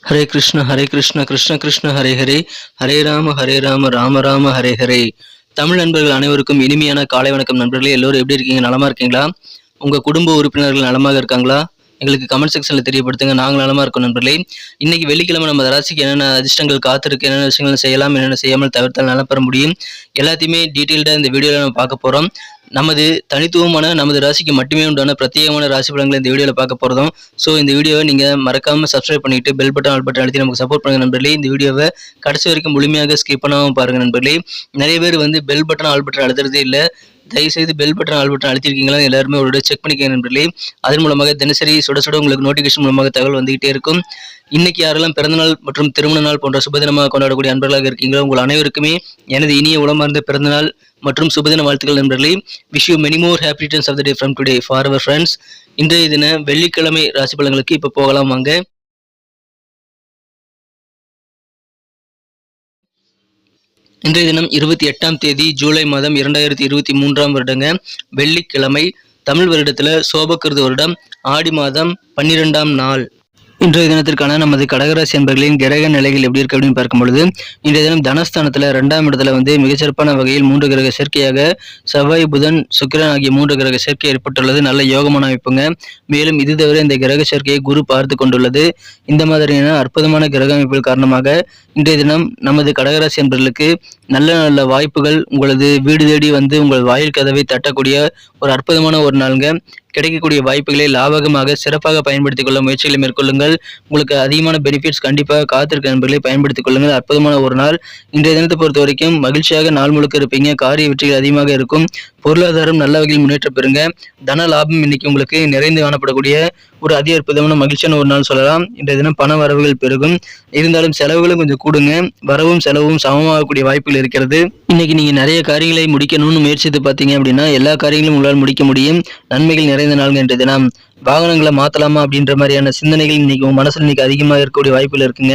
ஹரே கிருஷ்ண கிருஷ்ண கிருஷ்ண ஹரே ஹரே, ஹரே ராம ராம ராம ஹரே ஹரே. தமிழ் நண்பர்கள் அனைவருக்கும் இனிமையான காலை வணக்கம் நண்பர்களே. எல்லோரும் எப்படி இருக்கீங்க? நலமா இருக்கீங்களா? உங்க குடும்ப உறுப்பினர்கள் நலமாக இருக்காங்களா? எங்களுக்கு கமெண்ட் செக்ஷன்ல தெரியப்படுத்துங்க. நாங்கள் நலமா இருக்கோம் நண்பர்களே. இன்னைக்கு வெள்ளிக்கிழமை நம்ம ராசிக்கு என்னென்ன அதிர்ஷ்டங்கள் காத்திருக்கு, என்னென்ன விஷயங்கள் செய்யலாம், என்னென்ன செய்யாமல் தவிர்த்தால் நலம் பெற முடியும், எல்லாத்தையுமே டீட்டெயில்டாக இந்த வீடியோவில் நம்ம பார்க்க போகிறோம். நமது தனித்துவமான நமது ராசிக்கு மட்டுமே உண்டான பிரத்யேகமான ராசி பலன்களை இந்த வீடியோவில் பார்க்க போகிறோம். ஸோ இந்த வீடியோவை நீங்கள் மறக்காமல் சப்ஸ்கிரைப் பண்ணிட்டு பெல் பட்டன் ஆல் பட்டன் அழுத்தி நமக்கு சப்போர்ட் பண்ணுங்க நண்பர்களே. இந்த வீடியோவை கடைசி வரைக்கும் முழுமையாக ஸ்கிப் பண்ணாமல் பாருங்க நண்பர்களே. நிறைய பேர் பெல் பட்டன் ஆல் பட்டன் அழுத்துறதே இல்லை. தயவுசெய்து பெல் பட்டன் ஆல் பட்டன் அழுத்திருக்கீங்களா எல்லாருமே ஒரு செக் பண்ணிக்க நண்பர்களே. அதன் மூலமாக தினசரி சுட சுட உங்களுக்கு நோட்டிஃபிகேஷன் மூலமாக தகவல் வந்துகிட்டே இருக்கும். இன்னைக்கு யாரெல்லாம் பிறந்தநாள் மற்றும் திருமண நாள் போன்ற சுபதினமாக கொண்டாடக்கூடிய அன்பர்களாக இருக்கீங்களோ உங்கள் அனைவருக்குமே எனது இனிய உளமார்ந்த பிறந்தநாள் மற்றும் சுபதின வாழ்த்துக்கள் நண்பர்களே. Wish you many more happy returns of the day from today for our friends. இன்றைய தின வெள்ளிக்கிழமை ராசி பலன்களுக்கு இப்போ போகலாம் வாங்க. இன்றைய தினம் 28ஆம் தேதி ஜூலை மாதம் 2023 வருடங்க வெள்ளிக்கிழமை. தமிழ் வருடத்துல சோபகிருது வருடம் ஆடி மாதம் 12ஆம் நாள். இன்றைய தினத்திற்கான நமது கடகராசி அன்பர்களின் கிரக நிலைகள் எப்படி இருக்கு அப்படின்னு பார்க்கும் பொழுது, இன்றைய தினம் தனஸ்தானத்துல 2ஆம் இடத்துல மிகச்சிறப்பான வகையில் 3 கிரக சேர்க்கையாக செவ்வாய் புதன் சுக்கிரன் ஆகிய 3 கிரக சேர்க்கை ஏற்பட்டுள்ளது. நல்ல யோகமான அமைப்புங்க. மேலும் இது தவிர இந்த கிரக சேர்க்கையை குரு பார்த்து கொண்டுள்ளது. இந்த மாதிரியான அற்புதமான கிரக அமைப்புகள் காரணமாக இன்றைய தினம் நமது கடகராசி அன்பர்களுக்கு நல்ல நல்ல வாய்ப்புகள் உங்களது வீடு தேடி உங்கள் வாயில் கதவை தட்டக்கூடிய ஒரு அற்புதமான ஒரு நாளுங்க. கிடைக்கக்கூடிய வாய்ப்புகளை லாபகமாக சிறப்பாக பயன்படுத்திக் கொள்ள முயற்சிகளை மேற்கொள்ளுங்கள். உங்களுக்கு அதிகமான பெனிஃபிட்ஸ் கண்டிப்பாக காத்திருக்க நண்பர்களை பயன்படுத்திக் கொள்ளுங்கள். அற்புதமான ஒரு நாள். இன்றைய தினத்தை பொறுத்த வரைக்கும் மகிழ்ச்சியாக நாள் முழுக்க இருப்பீங்க. காரிய வெற்றிகள் அதிகமாக இருக்கும். பொருளாதாரம் நல்ல வகையில் முன்னேற்றம் பெறுங்க. தன லாபம் இன்னைக்கு உங்களுக்கு நிறைந்து காணப்படக்கூடிய ஒரு அதி அற்புதமான மகிழ்ச்சியான ஒரு நாள் சொல்லலாம். இன்றைய தினம் பண வரவுகள் பெருகும். இருந்தாலும் செலவுகளும் கொஞ்சம் கூடுங்க. வரவும் செலவும் சமமாகக்கூடிய வாய்ப்புகள் இருக்கிறது. இன்னைக்கு நீங்க நிறைய காரியங்களை முடிக்கணும்னு முயற்சித்து பார்த்தீங்க அப்படின்னா எல்லா காரியங்களும் உங்களால் முடிக்க முடியும். நன்மைகள் நிறைந்த நாள் இன்றைய தினம். வாகனங்களை மாத்தலாமா அப்படின்ற மாதிரியான சிந்தனைகள் இன்னைக்கு உங்க மனசுல இன்னைக்கு அதிகமாக இருக்கக்கூடிய வாய்ப்புகள் இருக்குங்க.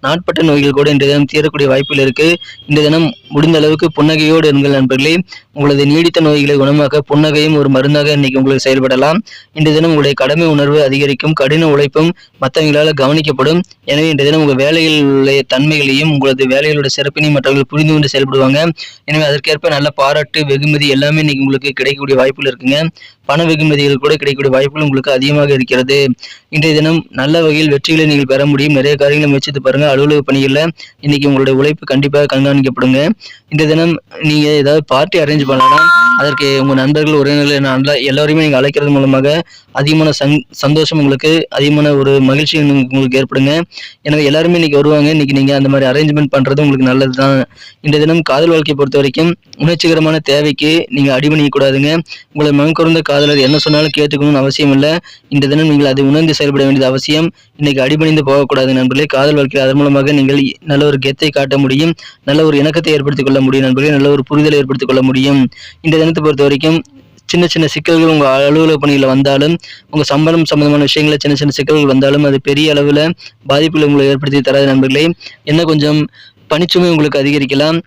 நாட்பட்ட நோய்கள் கூட இன்றைய தினம் தீரக்கூடிய வாய்ப்புகள் இருக்கு. இந்த தினம் முடிந்த அளவுக்கு புன்னகையோடு இருங்கள் நண்பர்களே. உங்களது நீடித்த நோய்களை குணமாக்க புன்னகையும் ஒரு மருந்தாக இன்னைக்கு உங்களுக்கு செயல்படலாம். இன்றைய தினம் உங்களுடைய கடமை உணர்வு அதிகரிக்கும். கடின உழைப்பும் மற்றவங்களால கவனிக்கப்படும். எனவே இன்றைய தினம் உங்க வேலைகளில் உள்ள தன்மைகளையும் உங்களது வேலைகளோட சிறப்பினையும் மற்றவர்கள் புரிந்து கொண்டு செயல்படுவாங்க. எனவே அதற்கேற்ப நல்ல பாராட்டு வெகுமதி எல்லாமே இன்னைக்கு உங்களுக்கு கிடைக்கக்கூடிய வாய்ப்புகள் இருக்குங்க. பண வெகுமதிகள் கூட கிடைக்கக்கூடிய வாய்ப்புகள் உங்களுக்கு அதிகமாக இருக்கிறது. இன்றைய தினம் நல்ல வகையில் வெற்றிகளை நீங்கள் பெற முடியும். நிறைய காரியங்களை முயற்சித்து பாருங்க. அலுவலக பணிகளில் இன்னைக்கு உங்களுடைய உழைப்பு கண்டிப்பாக கண்காணிக்கப்படுங்க. இன்றைய தினம் நீங்க ஏதாவது பார்ட்டி அரேஞ்ச் பண்ணலாம். அதற்கு உங்க நண்பர்கள் உறவினர்கள் எல்லாரையுமே நீங்க அழைக்கிறது மூலமாக அதிகமான சந்தோஷம் உங்களுக்கு, அதிகமான ஒரு மகிழ்ச்சி உங்களுக்கு ஏற்படுங்க. எனவே எல்லாருமே இன்னைக்கு வருவாங்க. இன்னைக்கு நீங்க அந்த மாதிரி அரேஞ்ச்மெண்ட் பண்றது உங்களுக்கு நல்லதுதான். இன்றைய தினம் காதல் வாழ்க்கையை பொறுத்த வரைக்கும் உணர்ச்சிகரமான தேவைக்கு நீங்க அடிபணிக்க கூடாதுங்க. உங்களை மனக்குறந்த காதலர் என்ன சொன்னாலும் கேட்டுக்கணும்னு அவசியம் இல்லை. இந்த தினம் நீங்கள் அதை உணர்ந்து செயல்பட வேண்டியது அவசியம். இன்னைக்கு அடிபணிந்து போகக்கூடாது நண்பர்களே. காதல் வாழ்க்கையில் அதன் மூலமாக நீங்கள் நல்ல ஒரு கெத்தை காட்ட முடியும். நல்ல ஒரு இணக்கத்தை ஏற்படுத்திக் கொள்ள முடியும் நண்பர்களே. நல்ல ஒரு புரிதலை ஏற்படுத்திக் கொள்ள முடியும். இந்த தினத்தை பொறுத்த வரைக்கும் சின்ன சின்ன சிக்கல்கள் உங்க அலுவலக பணியில் வந்தாலும், உங்க சம்பளம் சம்பந்தமான விஷயங்கள சின்ன சின்ன சிக்கல்கள் வந்தாலும் அது பெரிய அளவுல பாதிப்புகளை உங்களை ஏற்படுத்தி தராது நண்பர்களே. என்ன கொஞ்சம் பணிச்சுமை உங்களுக்கு அதிகரிக்கலாம்.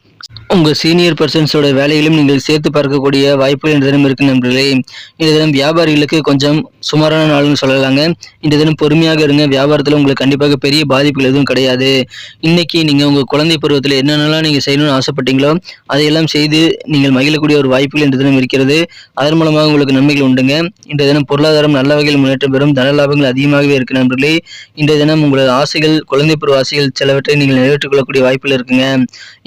உங்க சீனியர் பர்சன்ஸோட வேலைகளும் நீங்கள் சேர்த்து பார்க்கக்கூடிய வாய்ப்புகள் இந்த தினம் இருக்கு நண்பர்களே. இந்த தினம் வியாபாரிகளுக்கு கொஞ்சம் சுமாரான நாள்னு சொல்லலாங்க. இந்த தினம் பொறுமையாக இருங்க. வியாபாரத்தில் உங்களுக்கு கண்டிப்பாக பெரிய பாதிப்புகள் எதுவும் கிடையாது. இன்னைக்கு நீங்க உங்க குழந்தை பருவத்தில் என்னென்னலாம் நீங்க செய்யணும்னு ஆசைப்பட்டீங்களோ அதையெல்லாம் செய்து நீங்கள் மகிழக்கூடிய ஒரு வாய்ப்புகள் இந்த தினம் இருக்கிறது. அதன் மூலமாக உங்களுக்கு நன்மைகள் உண்டுங்க. இந்த தினம் பொருளாதாரம் நல்ல வகையில் முன்னேற்றம் பெறும். தன லாபங்கள் அதிகமாகவே இருக்கு நண்பர்களே. இந்த தினம் உங்களது ஆசைகள், குழந்தை பருவ ஆசைகள் சிலவற்றை நீங்கள் நிறைவேற்றிக் கொள்ளக்கூடிய வாய்ப்புகள் இருக்குங்க.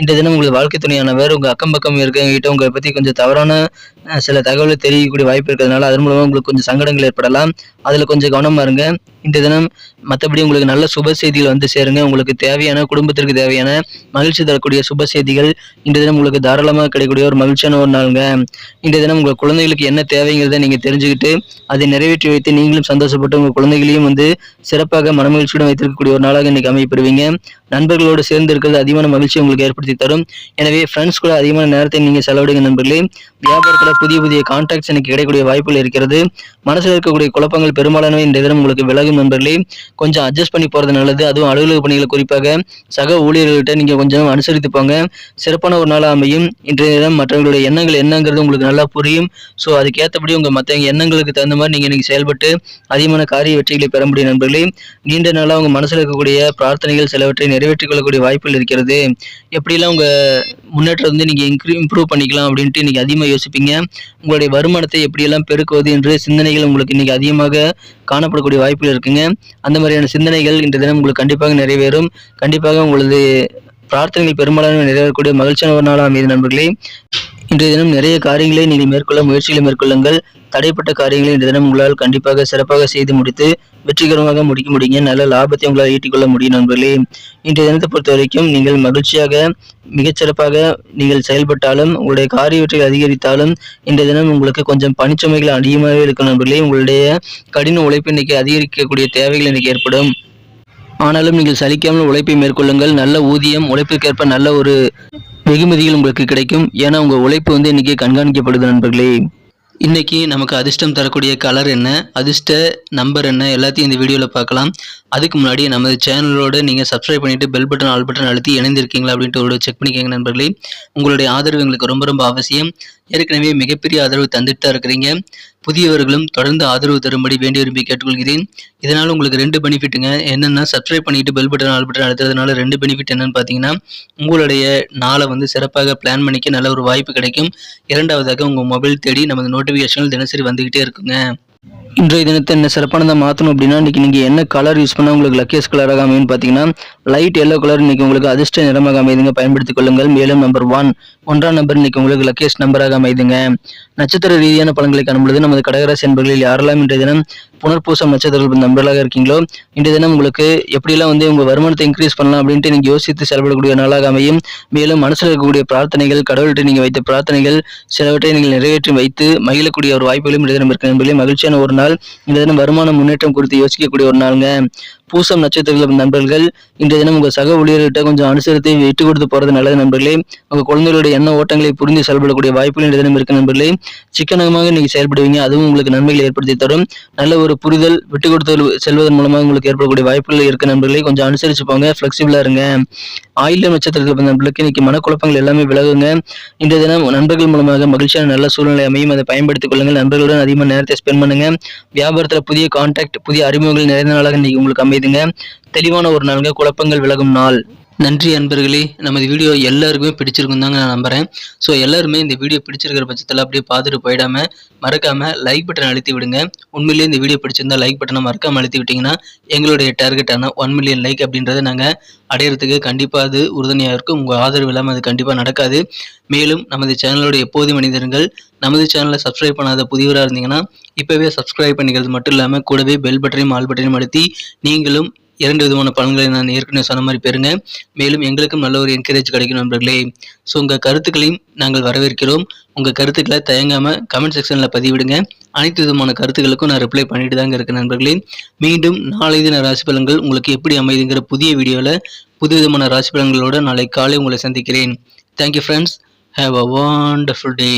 இந்த தினம் உங்களது வாழ்க்கை துணையானவர் உங்க அக்கம் பக்கம் இருக்கவங்கிட்ட உங்களை பத்தி கொஞ்சம் தவறான சில தகவலை தெரியக்கூடிய வாய்ப்பு இருக்கிறதுனால அதன் மூலமா உங்களுக்கு கொஞ்சம் சங்கடங்கள் ஏற்படலாம். அதுல கொஞ்சம் கவனமா இருங்க. இந்த தினம் மற்றபடி உங்களுக்கு நல்ல சுப செய்திகள் சேருங்க. உங்களுக்கு தேவையான குடும்பத்திற்கு தேவையான மகிழ்ச்சி தரக்கூடிய சுப செய்திகள் இந்த தினம் உங்களுக்கு தாராளமாக கிடைக்கக்கூடிய ஒரு மகிழ்ச்சியான ஒரு நாளுங்க. இந்த தினம் உங்க குழந்தைகளுக்கு என்ன தேவைங்கிறத நீங்க தெரிஞ்சுக்கிட்டு அதை நிறைவேற்றி வைத்து நீங்களும் சந்தோஷப்பட்டு உங்க குழந்தைகளையும் சிறப்பாக மனமகிழ்ச்சியுடன் வைத்திருக்கக்கூடிய ஒரு நாளாக இன்னைக்கு அமையப்படுவீங்க. நண்பர்களோடு சேர்ந்து இருக்கிறது அதிகமான மகிழ்ச்சி உங்களுக்கு ஏற்படுத்தி தரும். எனவே ஃப்ரெண்ட்ஸ் கூட அதிகமான நேரத்தை நீங்கள் செலவிடுங்க நண்பர்களே. வியாபாரத்தில் புதிய புதிய கான்டாக்ட்ஸ் எனக்கு கிடைக்கக்கூடிய வாய்ப்புகள் இருக்கிறது. மனசில் இருக்கக்கூடிய குழப்பங்கள் பெரும்பாலானவை இந்த தினம் உங்களுக்கு விலகும் நண்பர்களே. கொஞ்சம் அட்ஜஸ்ட் பண்ணி போகிறது நல்லது. அதுவும் அலுவலக பணிகளை குறிப்பாக சக ஊழியர்கள்ட்ட நீங்கள் கொஞ்சம் அனுசரித்து போங்க. சிறப்பான ஒரு நாளாக அமையும். இன்றைய தினம் மற்றவங்களுடைய எண்ணங்கள் என்னங்கிறது உங்களுக்கு நல்லா புரியும். ஸோ அதுக்கேற்றபடி உங்கள் மற்ற எண்ணங்களுக்கு தகுந்த மாதிரி நீங்கள் இன்னைக்கு செயல்பட்டு அதிகமான காரிய வெற்றிகளை பெற முடியும் நண்பர்களே. நீண்ட நாளாக உங்கள் மனசில் இருக்கக்கூடிய பிரார்த்தனைகள் சிலவற்றை நிறைவேற்றிக் கொள்ளக்கூடிய வாய்ப்புகள் இருக்கிறது. எப்படிலாம் உங்கள் முன்னேற்றம் வந்து நீங்கள் இம்ப்ரூவ் பண்ணிக்கலாம் அப்படின்ட்டு இன்னைக்கு அதிகமாக யோசிப்பீங்க. உங்களுடைய வருமானத்தை எப்படியெல்லாம் பெருக்குவது என்று சிந்தனைகள் உங்களுக்கு இன்னைக்கு அதிகமாக காணப்படக்கூடிய வாய்ப்புகள் இருக்குங்க. அந்த மாதிரியான சிந்தனைகள் இன்றைய தினம் உங்களுக்கு கண்டிப்பாக நிறைவேறும். கண்டிப்பாக உங்களது பிரார்த்தனைகள் பெரும்பாலான நிறைவேறக்கூடிய மகிழ்ச்சியான ஒரு நாளாக அமைது நண்பர்களே. இன்றைய தினம் நிறைய காரியங்களை நீங்கள் மேற்கொள்ள முயற்சிகளை மேற்கொள்ளுங்கள். தடைப்பட்ட காரியங்களை இன்றைய தினம் உங்களால் கண்டிப்பாக சிறப்பாக செய்து முடித்து வெற்றிகரமாக முடிக்க முடியுங்க. நல்ல லாபத்தை உங்களால் ஈட்டிக்கொள்ள முடியும் நண்பர்களே. இன்றைய தினத்தை பொறுத்த வரைக்கும் நீங்கள் மகிழ்ச்சியாக மிகச்சிறப்பாக நீங்கள் செயல்பட்டாலும் உங்களுடைய காரிய வெற்றிகள் அதிகரித்தாலும் இன்றைய தினம் உங்களுக்கு கொஞ்சம் பணிச்சுமைகள் அதிகமாகவே இருக்கும் நண்பர்களே. உங்களுடைய கடின உழைப்பு இன்னைக்கு அதிகரிக்கக்கூடிய தேவைகள் இன்னைக்கு ஏற்படும். ஆனாலும் நீங்கள் சலிக்காமல் உழைப்பை மேற்கொள்ளுங்கள். நல்ல ஊதியம், உழைப்புக்கேற்ப நல்ல ஒரு வெகுமதிகள் உங்களுக்கு கிடைக்கும். ஏன்னா உங்க உழைப்பு வந்து இன்னைக்கு கண்காணிக்கப்படுது நண்பர்களே. இன்னைக்கு நமக்கு அதிர்ஷ்டம் தரக்கூடிய கலர் என்ன, அதிர்ஷ்ட நம்பர் என்ன, எல்லாத்தையும் இந்த வீடியோவில் பார்க்கலாம். அதுக்கு முன்னாடி நமது சேனலோடு நீங்கள் சப்ஸ்கிரைப் பண்ணிட்டு பெல் பட்டன் ஆல் பட்டன் அழுத்தி இணைந்திருக்கீங்களா அப்படின்ட்டு ஒரு செக் பண்ணிக்கோங்க நண்பர்களே. உங்களுடைய ஆதரவு எங்களுக்கு ரொம்ப ரொம்ப அவசியம். ஏற்கனவே மிகப்பெரிய ஆதரவு தந்துட்டு தான் இருக்கிறீங்க. புதியவர்களும் தொடர்ந்து ஆதரவு தரும்படி வேண்டி விரும்பி கேட்டுக்கொள்கிறேன். இதனால் உங்களுக்கு 2 பெனிஃபிட்டுங்க. என்னென்னா சப்ஸ்கிரைப் பண்ணிட்டு பெல் பட்டன் ஆல் பட்டன் அழுத்துறதுனால 2 பெனிஃபிட் என்னன்னு பார்த்தீங்கன்னா, உங்களுடைய நாளை வந்து சிறப்பாக பிளான் பண்ணிக்க நல்ல ஒரு வாய்ப்பு கிடைக்கும். இரண்டாவதாக உங்கள் மொபைல் தேடி நமது நோட்டிஃபிகேஷன்கள் தினசரி வந்துக்கிட்டே இருக்குங்க. இன்றைய தினத்தை என்ன சிறப்பானதாக மாற்றணும் அப்படின்னா, இன்றைக்கி நீங்கள் என்ன கலர் யூஸ் பண்ணால் உங்களுக்கு லக்கியஸ்ட் கலராக அமையும்னு பார்த்தீங்கன்னா, லைட் எல்லோ கலர் இன்றைக்கி உங்களுக்கு அதிர்ஷ்ட நிறமாக அமைதுங்க. பயன்படுத்திக் கொள்ளுங்கள். மேலும் நம்பர் 1 நம்பர் இன்றைக்கி உங்களுக்கு லக்கியஸ்ட் நம்பராக அமைதுங்க. நட்சத்திர ரீதியான பலன்களை காணும்பொழுது நமது கடகராசி என்பர்களில் யாரெல்லாம் இன்றைய தினம் புனர்பூசம் நட்சத்திர நண்பர்களாக இருக்கீங்களோ, இன்றைய தினம் உங்களுக்கு எப்படிலாம் வந்து உங்கள் வருமானத்தை இன்க்ரீஸ் பண்ணலாம் அப்படின்ட்டு நீங்கள் யோசித்து செயல்படக்கூடிய நாளாக அமையும். மேலும் மனசில் இருக்கக்கூடிய பிரார்த்தனைகள், கடவுள்கிட்ட நீங்கள் வைத்த பிரார்த்தனைகள் சிலவற்றை நீங்கள் நிறைவேற்றி வைத்து மகிழக்கூடிய ஒரு வாய்ப்புகளும் இன்றைய தினம் இருக்க நண்பர்களே. மகிழ்ச்சியான ஒரு நாள். இந்த தினம் வருமான முன்னேற்றம் குறித்து யோசிக்கக்கூடிய ஒரு நாளுங்க. பூசம் நட்சத்திர நண்பர்கள் இன்றைய தினம் உங்கள் சக ஊழியர்கிட்ட கொஞ்சம் அனுசரித்து விட்டு கொடுத்து போகிறது நல்லது நண்பர்களே. உங்கள் குழந்தைகளுடைய எண்ண ஓட்டங்களை புரிந்து செயல்படக்கூடிய வாய்ப்புகள் இன்றைய தினம் இருக்கு நண்பர்களே. சிக்கனமாக நீங்கள் செயல்படுவீங்க. அதுவும் உங்களுக்கு நன்மைகளை ஏற்படுத்தி தரும். நல்ல ஒரு புரிதல் விட்டு கொடுத்து செல்வதன் மூலமாக உங்களுக்கு ஏற்படக்கூடிய வாய்ப்புகள் இருக்கு நண்பர்களே. கொஞ்சம் அனுசரிச்சு போங்க. ஃபிளெக்சிபிளா இருங்க. ஆயில்யம் நட்சத்திரத்தில் நண்பர்களுக்கு இன்னைக்கு மனக்குழப்பங்கள் எல்லாமே விலகுங்க. இன்றைய தினம் நண்பர்கள் மூலமாக மகிழ்ச்சியான நல்ல சூழ்நிலை அமையும். அதை பயன்படுத்திக் கொள்ளுங்கள். நண்பர்களுடன் அதிகமாக நேரத்தை ஸ்பெண்ட் பண்ணுங்க. வியாபாரத்தில் புதிய கான்டாக்ட், புதிய அறிமுகங்கள் நிறைந்த நாளாக இன்னைக்கு உங்களுக்கு அமைதுங்க. தெளிவான ஒரு நாளுங்க. குழப்பங்கள் விலகும் நாள். நன்றி அன்பர்களே. நமது வீடியோ எல்லாருக்குமே பிடிச்சிருக்கும் தாங்க நான் நம்புகிறேன். ஸோ எல்லாருமே இந்த வீடியோ பிடிச்சிருக்கிற பட்சத்தில் அப்படியே பார்த்துட்டு போயிடாமல் மறக்காமல் லைக் பட்டன் அழுத்தி விடுங்க. உண்மையிலேயே இந்த வீடியோ பிடிச்சிருந்தா லைக் பட்டனை மறக்காமல் அழுத்தி விட்டிங்கன்னா எங்களுடைய டார்கெட்டான 1 மில்லியன் லைக் அப்படின்றத நாங்கள் அடையிறதுக்கு கண்டிப்பாக அது உறுதுணையாக இருக்கும். உங்கள் ஆதரவு இல்லாமல் அது கண்டிப்பாக நடக்காது. மேலும் நமது சேனலோட எப்போதும் மனிதர்கள் நமது சேனலை சப்ஸ்கிரைப் பண்ணாத புதியவராக இருந்தீங்கன்னா இப்போவே சப்ஸ்கிரைப் பண்ணிக்கிறது மட்டும் இல்லாமல் கூடவே பெல் பட்டனையும் ஆல் பட்டனையும் அழுத்தி நீங்களும் 2 விதமான பலன்களை நான் ஏற்கனவே சொன்ன மாதிரி பெறுங்க. மேலும் எங்களுக்கும் நல்ல ஒரு என்கரேஜ் கிடைக்கும் நண்பர்களே. ஸோ உங்கள் கருத்துக்களையும் நாங்கள் வரவேற்கிறோம். உங்கள் கருத்துக்களை தயங்காமல் கமெண்ட் செக்ஷனில் பதிவிடுங்க. அனைத்து விதமான கருத்துக்களுக்கும் நான் ரிப்ளை பண்ணிட்டு தாங்க இருக்கேன் நண்பர்களே. மீண்டும் நாளை தின ராசி பலன்கள் உங்களுக்கு எப்படி அமைதுங்கிற புதிய வீடியோவில் புது விதமான ராசி பலன்களோடு நாளை காலை உங்களை சந்திக்கிறேன். Thank you friends. Have a wonderful day.